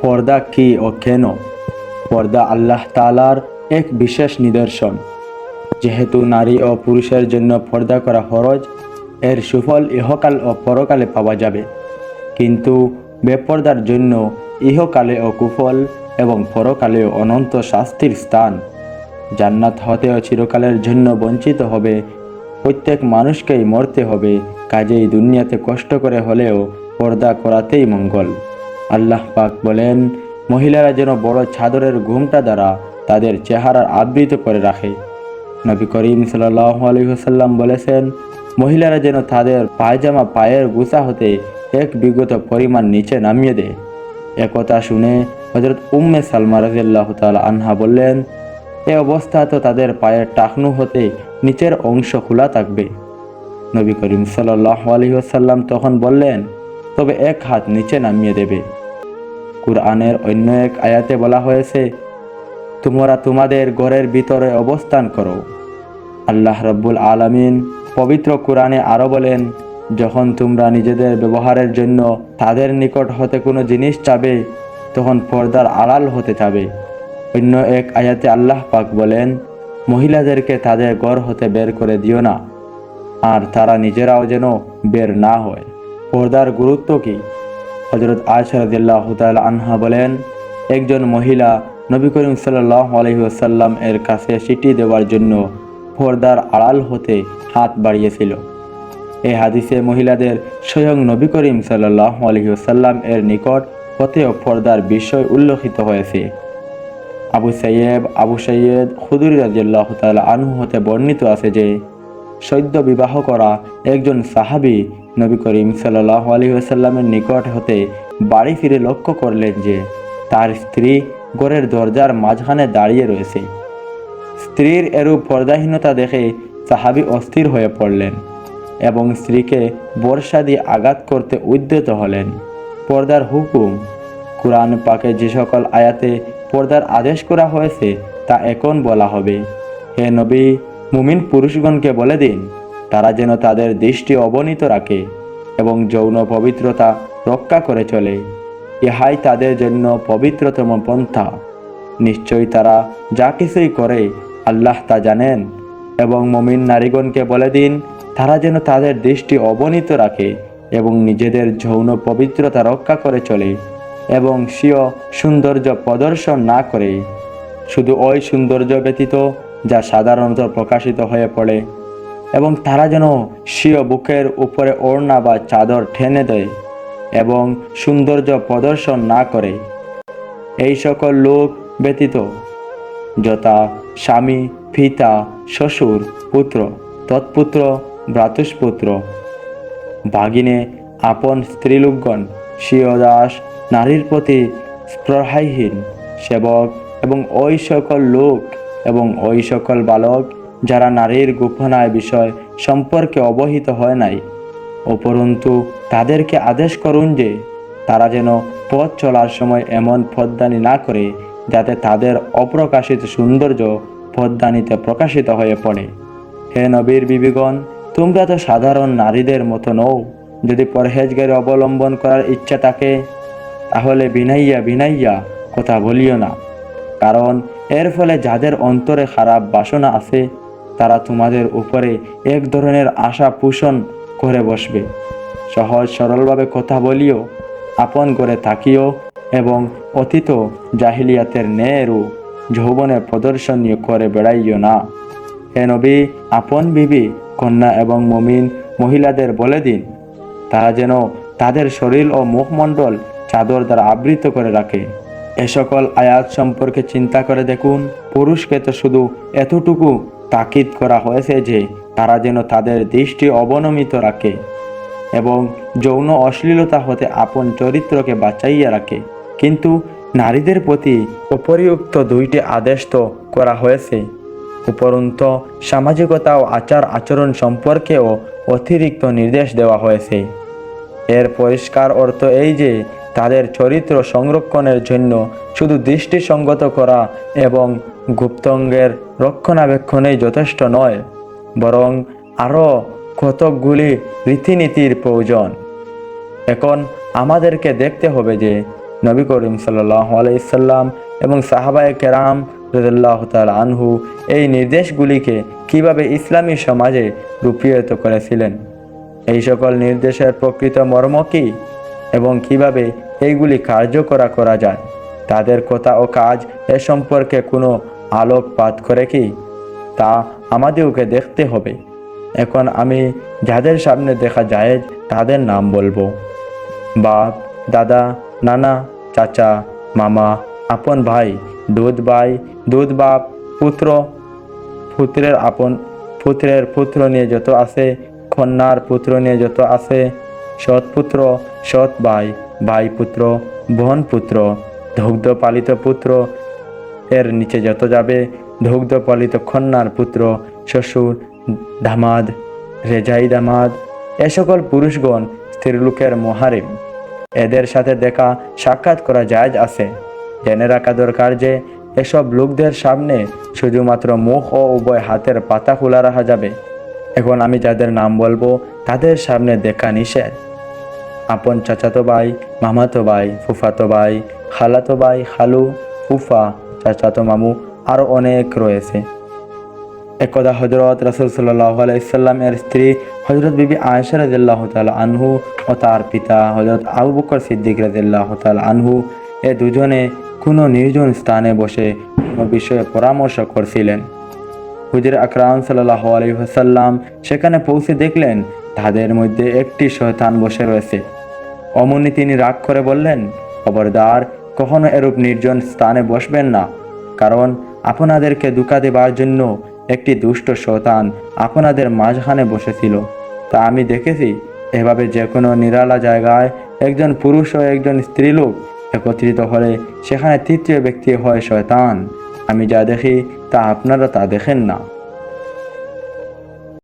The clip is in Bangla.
পর্দা কি ও কেন? পর্দা আল্লাহ তাআলার এক বিশেষ নিদর্শন। যেহেতু নারী ও পুরুষের জন্য পর্দা করা ফরজ, এর সুফল ইহকাল ও পরকালে পাওয়া যাবে। কিন্তু বেপর্দার জন্য ইহকালে ও কুফল এবং পরকালেও অনন্ত শাস্তির স্থান। জান্নাত হতেও চিরকালের জন্য বঞ্চিত হবে। প্রত্যেক মানুষকেই মরতে হবে, কাজেই দুনিয়াতে কষ্ট করে হলেও পর্দা করাতেই মঙ্গল। আল্লাহ পাক বলেন, মহিলারা যেন বড় চাদরের ঘুমটা দ্বারা তাদের চেহারা আবৃত করে রাখে। নবী করিম সাল্লাল্লাহু আলাইহি ওয়াসাল্লাম বলেছেন, মহিলারা যেন তাদের পায়জামা পায়ের গোছা হতে এক বিগত পরিমাণ নিচে নামিয়ে দেয়। একথা শুনে হযরত উম্মে সালমা রাদিয়াল্লাহু তাআলা আনহা বললেন, এ অবস্থা তো তাদের পায়ের টাকনু হতে নিচের অংশ খোলা থাকবে। নবী করিম সাল্লাল্লাহু আলাইহি ওয়াসাল্লাম তখন বললেন, তবে এক হাত নিচে নামিয়ে দেবে। কুরআনের অন্য এক আয়াতে বলা হয়েছে, তোমরা তোমাদের ঘরের ভিতরে অবস্থান করো। আল্লাহ রাব্বুল আলামিন পবিত্র কুরআনে আরো বলেন, যখন তোমরা নিজেদের ব্যবহারের জন্য তাদের নিকট হতে কোনো জিনিস চাবে, তখন পর্দার আড়াল হতে চাবে। অন্য এক আয়াতে আল্লাহ পাক বলেন, মহিলাদেরকে তাদের ঘর হতে বের করে দিও না, আর তারা নিজেরাও যেন বের না হয়। পর্দার গুরুত্ব কি? হযরত আয়েশা রাদিয়াল্লাহু তাআলা আনহা বলেন, একজন মহিলা নবী করিম সাল্লাল্লাহু আলাইহি ওয়াসাল্লাম এর কাছে চিঠি দেওয়ার জন্য পর্দার আড়াল হতে হাত বাড়িয়েছিল। এই হাদিসে মহিলাদের স্বয়ং নবী করিম সাল্লাল্লাহু আলাইহি ওয়াসাল্লাম এর নিকট হতেও পর্দার বিষয় উল্লেখিত হয়েছে। আবু সাইয়্যিদ খুদরি রাদিয়াল্লাহু তাআলা আনহু হতে বর্ণিত আছে যে, সদ্য বিবাহ করা একজন সাহাবী নবী করিম সাল্লাল্লাহু আলাইহি ওয়াসাল্লামের নিকট হতে বাড়ি ফিরে লক্ষ্য করলেন যে তার স্ত্রী ঘরের দরজার মাঝখানে দাঁড়িয়ে রয়েছে। স্ত্রীর এরূপ পর্দাহীনতা দেখে সাহাবী অস্থির হয়ে পড়লেন এবং স্ত্রীকে বর্শা দিয়ে আঘাত করতে উদ্যত হলেন। পর্দার হুকুম। কুরআন পাকে যে সকল আয়াতে পর্দার আদেশ করা হয়েছে তা এখন বলা হবে। হে নবী, মুমিন পুরুষগণকে বলে দিন, তারা যেন তাদের দৃষ্টি অবনীত রাখে এবং যৌন পবিত্রতা রক্ষা করে চলে। ইহাই তাদের জন্য পবিত্রতম পন্থা। নিশ্চয়ই তারা যা কিছুই করে আল্লাহ তা জানেন। এবং মুমিন নারীগণকে বলে দিন, তারা যেন তাদের দৃষ্টি অবনীত রাখে এবং নিজেদের যৌন পবিত্রতা রক্ষা করে চলে এবং স্বীয় সৌন্দর্য প্রদর্শন না করে, শুধু ওই সৌন্দর্য ব্যতীত যা সাধারণত প্রকাশিত হয়ে পড়ে, এবং তারা যেন স্বীয় বুকের উপরে ওড়না বা চাদর টেনে দেয় এবং সৌন্দর্য প্রদর্শন না করে। এই সকল লোক ব্যতীত যথা স্বামী, পিতা, শ্বশুর, পুত্র, তৎপুত্র, ভ্রাতুষ্পুত্র, ভাগিনে, আপন স্ত্রীলোকগণ, স্বীয় দাস, নারীর প্রতি স্পৃহাহীন সেবক এবং ওই সকল লোক এবং ওই সকল বালক যারা নারীর গোপনায় বিষয় সম্পর্কে অবহিত হয় নাই, উপরন্তু তাদেরকে আদেশ করুন যে তারা যেন পথ চলার সময় এমন পথদানি না করে যাতে তাদের অপ্রকাশিত সৌন্দর্য পথদানিতে প্রকাশিত হয়ে পড়ে। হে নবীর বিবিগণ, তোমরা তো সাধারণ নারীদের মতো নও। যদি পরহেজগারি অবলম্বন করার ইচ্ছা থাকে তাহলে বিনাইয়া কথা বলিও না, কারণ এর ফলে যাদের অন্তরে খারাপ বাসনা আছে তারা তোমাদের উপরে এক ধরনের আশা পোষণ করে বসবে। সহজ সরলভাবে কথা বলিও, আপন করে থাকিও এবং অতীত জাহিলিয়াতের ন্যায়েরও যৌবনের প্রদর্শনীয় করে বেড়াইও না। হে নবী, আপন বিবি, কন্যা এবং মুমিন মহিলাদের বলে দিন, তারা যেন তাদের শরীর ও মুখমণ্ডল চাদর দ্বারা আবৃত করে রাখে। এ সকল আয়াত সম্পর্কে চিন্তা করে দেখুন, পুরুষকে তো শুধু এতটুকু তাকিদ করা হয়েছে যে তারা যেন তাদের দৃষ্টি অবনমিত রাখে এবং যৌন অশ্লীলতা হতে আপন চরিত্রকে বাঁচাইয়া রাখে, কিন্তু নারীদের প্রতি উপরিউক্ত দুইটি আদেশ তো করা হয়েছে। উপরন্তু সামাজিকতা ও আচার আচরণ সম্পর্কেও অতিরিক্ত নির্দেশ দেওয়া হয়েছে। এর পরিষ্কার অর্থ এই যে তাদের চরিত্র সংরক্ষণের জন্য শুধু দৃষ্টিসঙ্গত করা এবং গুপ্তাঙ্গের রক্ষণাবেক্ষণেই যথেষ্ট নয়, বরং আরও কতকগুলি রীতিনীতির প্রয়োজন। এখন আমাদেরকে দেখতে হবে যে নবী করিম সাল্লাল্লাহু আলাইহি সাল্লাম এবং সাহাবায়ে কেরাম রাদিয়াল্লাহু তাআলা আনহু এই নির্দেশগুলিকে কিভাবে ইসলামী সমাজে রূপায়িত করেছিলেন, এই সকল নির্দেশের প্রকৃত মর্ম কী এবং কিভাবে এইগুলি কার্যকর করা যায়, তাদের কথা ও কাজ এ সম্পর্কে কোনো আলোকপাত করে কি, তা আমাদেরকে দেখতে হবে। এখন আমি যাদের সামনে দেখা যায় তাদের নাম বলবো। বাপ, দাদা, নানা, চাচা, মামা, আপন ভাই, দুধ বাপ, পুত্র, পুত্রের আপন, পুত্রের পুত্র নিয়ে যত আছে, কন্যার পুত্র নিয়ে যত আছে, সৎ পুত্র, সৎ ভাই, ভাই পুত্র, বোন পুত্র, দুগ্ধ পালিত পুত্র এর নিচে যত যাবে, দুগ্ধ পালিত কন্যার পুত্র, শ্বশুর, দামাদ, রেজাই দামাদ, এ সকল পুরুষগণ স্ত্রীলোকের মহারিম। এদের সাথে দেখা সাক্ষাৎ করা জায়েজ আছে। জেনে রাখা দরকার যে এসব লোকদের সামনে শুধুমাত্র মুখ ও উভয় হাতের পাতা খোলা রাখা যাবে। এখন আমি যাদের নাম বলবো তাদের সামনে দেখা নিষেধ। আপন চাচাতো ভাই, মামাতো ভাই, ফুফাতো ভাই, খালাতো ভাই, খালু, ফুফা, চাচাতো মামু, আরও অনেক রয়েছে। একদা হজরত রাসূল সাল্লাল্লাহু আলাইহি সাল্লামের স্ত্রী হজরত বিবি আয়েশা রাদিয়াল্লাহু তাআলা আনহু ও তার পিতা হজরত আবু বকর সিদ্দিক রাদিয়াল্লাহু তাআলা আনহু এ দুজনে কোনো নির্জন স্থানে বসে কোনো বিষয়ে পরামর্শ করছিলেন। হুজুর আকরাম সাল্লাল্লাহু আলাইহি ওয়াসাল্লাম সেখানে পৌঁছে দেখলেন তাদের মধ্যে একটি শয়তান বসে রয়েছে। অমনি তিনি রাগ করে বললেন, খবরদার, কখনো এরূপ নির্জন স্থানে বসবেন না, কারণ আপনাদেরকে ধোঁকা দেবার জন্য একটি দুষ্ট শয়তান আপনাদের মাঝখানে বসেছিল। তা আমি দেখেছি, এভাবে যে কোনো নিরালা জায়গায় একজন পুরুষ ও একজন স্ত্রীলোক একত্রিত হলে সেখানে তৃতীয় ব্যক্তি হয় শয়তান। আমি যা দেখি তা আপনারা তা দেখেন না।